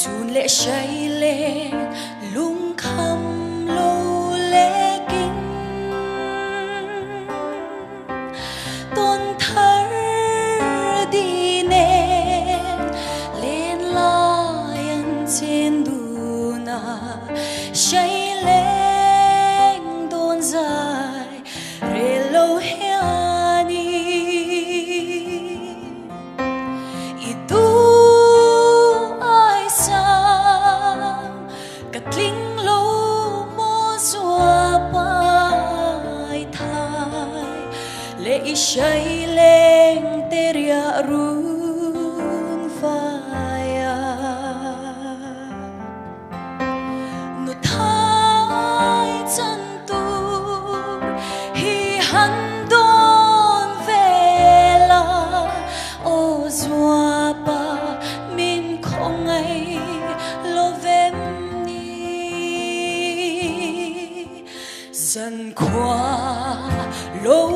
chun lệ say lên lung khăm lâu lệ kinh tôn thar đi nè lên layan trên đuna say lên tôn dài re lâu hiani itu ai sang katling lâu mo xua pai thai lệ say lên teria run faya nu thai chân tu hi han don vela o zua pa min không ai lo vem ni dần qua lâu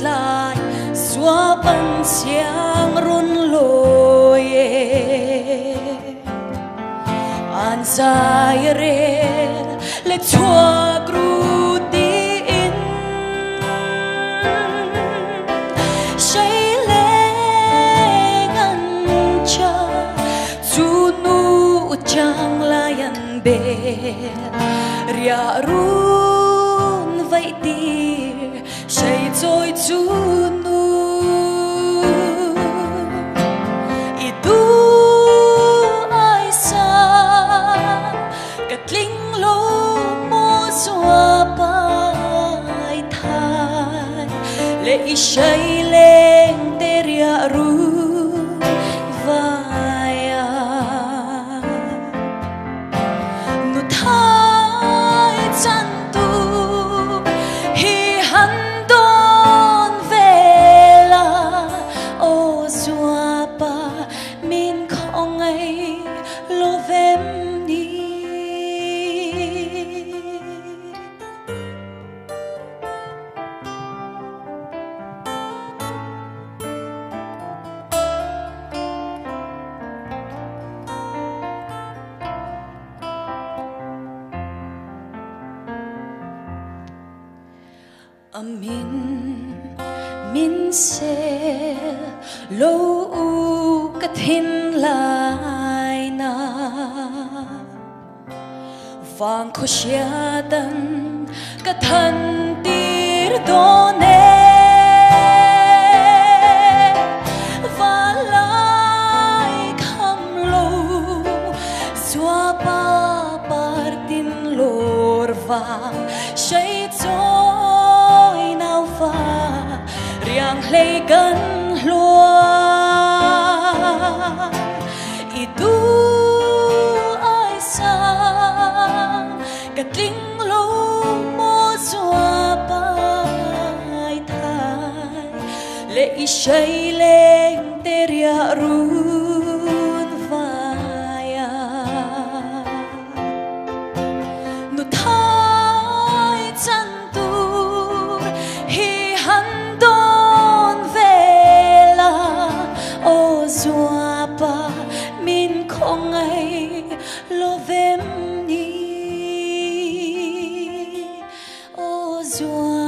lại xóa băng xiang run lôi an dài re le chua gru ti in say le ngan cha chu nu chang layan be ria run vậy tir say trôi chu nu itu ai sang katling lo mo xua pai thai lệ say lên teria run vaya nu thai chan tu hi han don vela o zua pa min không ai lo vem ni min se lo u kathin lai na vang kho sia dan kathan tir do ne va lai kham lo zua pa par tin lor vang say trôi nào pha riang lei gan lua itu ai sang katling lo mo xua pai thai lệ say lên teria run vaya nu thai chan tu hi han don vela o zua pa min không ai lo vem ni o zua